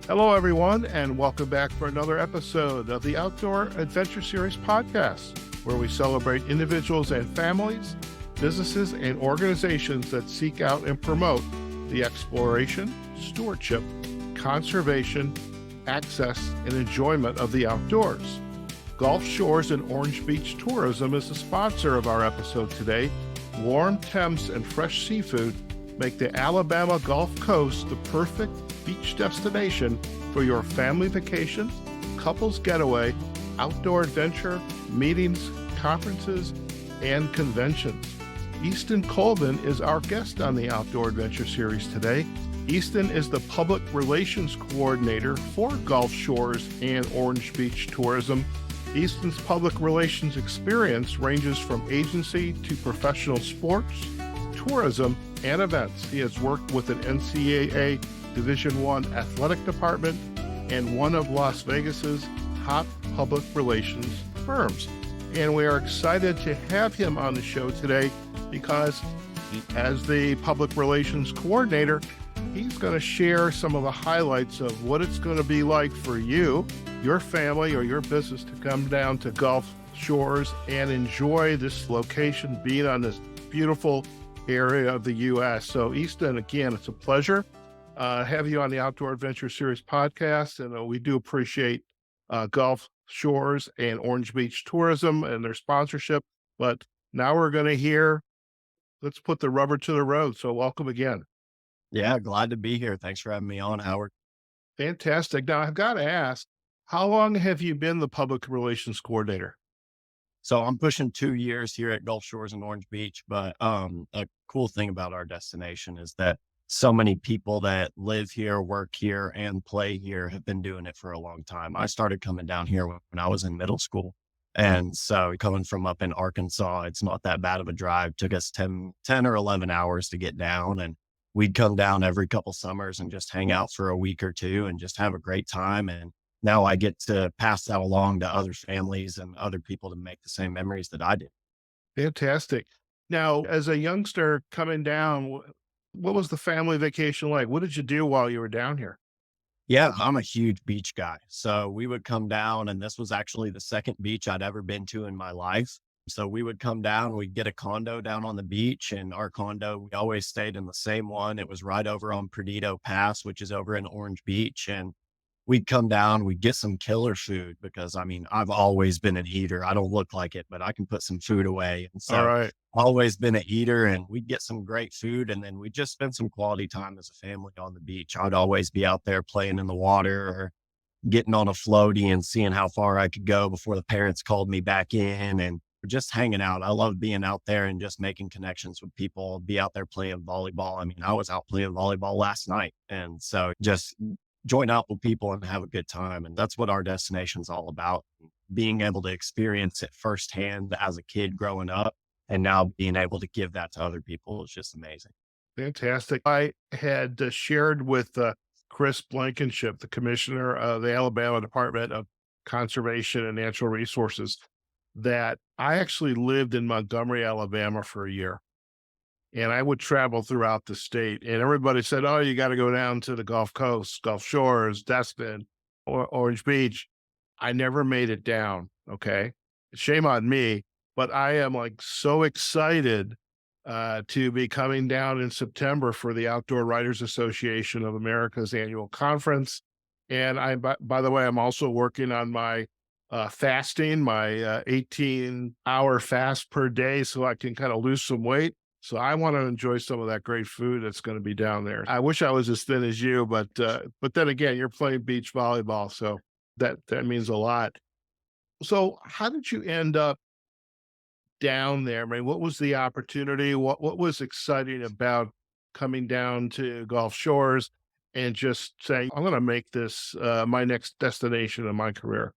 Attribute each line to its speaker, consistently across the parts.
Speaker 1: Hello, everyone, and welcome back for another episode of the Outdoor Adventure Series podcast, where we celebrate individuals and families, businesses, and organizations that seek out and promote the exploration, stewardship, conservation, access, and enjoyment of the outdoors. Gulf Shores and Orange Beach Tourism is the sponsor of our episode today. Warm temps and fresh seafood make the Alabama Gulf Coast the perfect beach destination for your family vacation, couples getaway, outdoor adventure, meetings, conferences, and conventions. Easton Colvin is our guest on the Outdoor Adventure Series today. Easton is the Public Relations Coordinator for Gulf Shores and Orange Beach Tourism. Easton's public relations experience ranges from agency to professional sports, tourism, and events. He has worked with an NCAA Division I athletic department and one of Las Vegas's top public relations firms. And we are excited to have him on the show today because as the public relations coordinator, he's going to share some of the highlights of what it's going to be like for you, your family, or your business to come down to Gulf Shores and enjoy this location, being on this beautiful area of the U.S. So Easton, again, it's a pleasure have you on the Outdoor Adventure Series podcast. And we do appreciate Gulf Shores and Orange Beach Tourism and their sponsorship. But now we're going to let's put the rubber to the road. So welcome again.
Speaker 2: Yeah, glad to be here. Thanks for having me on, Howard.
Speaker 1: Fantastic. Now I've got to ask, how long have you been the public relations coordinator?
Speaker 2: So I'm pushing 2 years here at Gulf Shores and Orange Beach, but a cool thing about our destination is that so many people that live here, work here, and play here have been doing it for a long time. I started coming down here when I was in middle school. And so coming from up in Arkansas, it's not that bad of a drive. Took us 10 or 11 hours to get down. And we'd come down every couple summers and just hang out for a week or two and just have a great time. And now I get to pass that along to other families and other people to make the same memories that I did.
Speaker 1: Fantastic. Now, as a youngster coming down, what was the family vacation like? What did you do while you were down here?
Speaker 2: Yeah, I'm a huge beach guy. So we would come down, and this was actually the second beach I'd ever been to in my life. So we would come down, we'd get a condo down on the beach, and our condo, we always stayed in the same one. It was right over on Perdido Pass, which is over in Orange Beach. And we'd come down, we'd get some killer food because I've always been an eater. I don't look like it, but I can put some food away. And
Speaker 1: All
Speaker 2: so
Speaker 1: right.
Speaker 2: always been an eater, and we'd get some great food. And then we'd just spend some quality time as a family on the beach. I'd always be out there playing in the water or getting on a floaty and seeing how far I could go before the parents called me back in and just hanging out. I love being out there and just making connections with people, be out there playing volleyball. I was out playing volleyball last night. And so just join up with people and have a good time. And that's what our destination's all about. Being able to experience it firsthand as a kid growing up and now being able to give that to other people is just amazing.
Speaker 1: Fantastic. I had shared with Chris Blankenship, the commissioner of the Alabama Department of Conservation and Natural Resources, that I actually lived in Montgomery, Alabama for a year. And I would travel throughout the state, and everybody said, oh, you got to go down to the Gulf Coast, Gulf Shores, Eston, or Orange Beach. I never made it down. Okay. Shame on me, but I am like so excited to be coming down in September for the Outdoor Writers Association of America's annual conference. And by the way, I'm also working on my fasting, my 18-hour fast per day, so I can kind of lose some weight. So I want to enjoy some of that great food that's going to be down there. I wish I was as thin as you, but then again, you're playing beach volleyball, so that means a lot. So how did you end up down there? I mean, what was the opportunity? What was exciting about coming down to Gulf Shores and just saying, I'm going to make this my next destination in my career?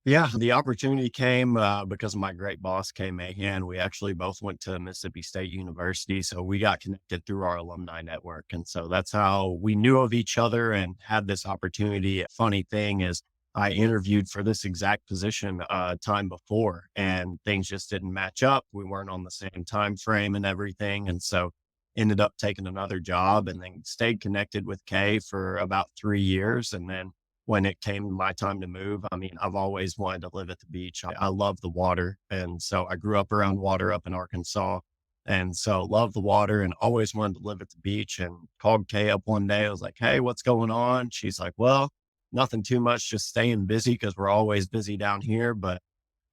Speaker 2: Yeah, the opportunity came because my great boss, Kay Mahan. We actually both went to Mississippi State University. So we got connected through our alumni network. And so that's how we knew of each other and had this opportunity. Funny thing is, I interviewed for this exact position time before, and things just didn't match up. We weren't on the same time frame and everything. And so ended up taking another job and then stayed connected with Kay for about 3 years. And then when it came my time to move, I mean, I've always wanted to live at the beach. I love the water. And so I grew up around water up in Arkansas. And so love the water and always wanted to live at the beach, and called Kay up one day. I was like, hey, what's going on? She's like, well, nothing too much, just staying busy because we're always busy down here, but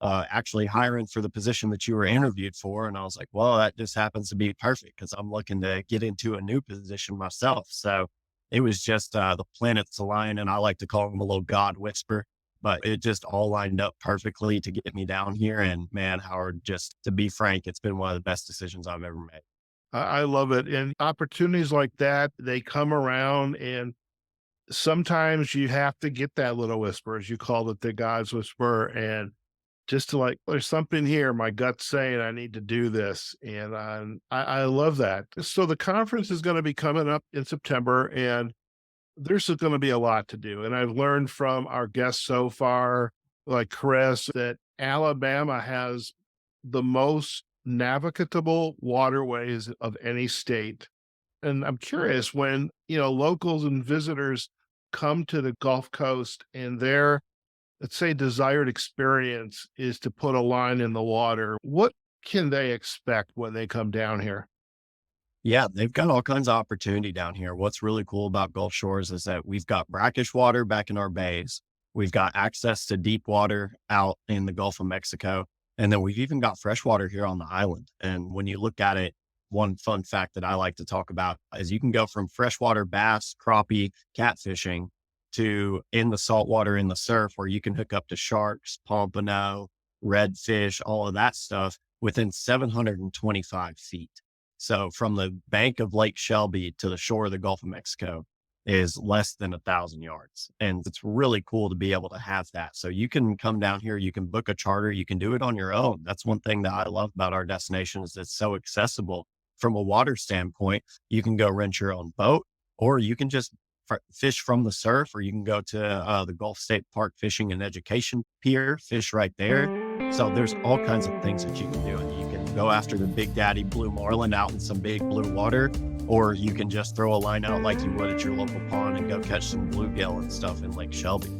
Speaker 2: actually hiring for the position that you were interviewed for. And I was like, well, that just happens to be perfect because I'm looking to get into a new position myself. So it was just the planets align, and I like to call them a little God whisper, but it just all lined up perfectly to get me down here. And man, Howard, just to be frank, it's been one of the best decisions I've ever made.
Speaker 1: I love it. And opportunities like that, they come around, and sometimes you have to get that little whisper, as you called it, the God's whisper, and just to like, there's something here. My gut's saying I need to do this. And I love that. So the conference is going to be coming up in September, and there's going to be a lot to do. And I've learned from our guests so far, like Chris, that Alabama has the most navigable waterways of any state. And I'm curious, when, locals and visitors come to the Gulf Coast and their, let's say, desired experience is to put a line in the water, what can they expect when they come down here?
Speaker 2: Yeah, they've got all kinds of opportunity down here. What's really cool about Gulf Shores is that we've got brackish water back in our bays. We've got access to deep water out in the Gulf of Mexico. And then we've even got fresh water here on the island. And when you look at it, one fun fact that I like to talk about is you can go from freshwater bass, crappie, catfishing to in the saltwater in the surf, where you can hook up to sharks, pompano, redfish, all of that stuff within 725 feet. So from the bank of Lake Shelby to the shore of the Gulf of Mexico is less than 1,000 yards. And it's really cool to be able to have that. So you can come down here, you can book a charter, you can do it on your own. That's one thing that I love about our destination is it's so accessible from a water standpoint. You can go rent your own boat, or you can just fish from the surf, or you can go to the Gulf State Park Fishing and Education Pier, fish right there. So there's all kinds of things that you can do. And you can go after the big daddy blue marlin out in some big blue water, or you can just throw a line out like you would at your local pond and go catch some bluegill and stuff in Lake Shelby.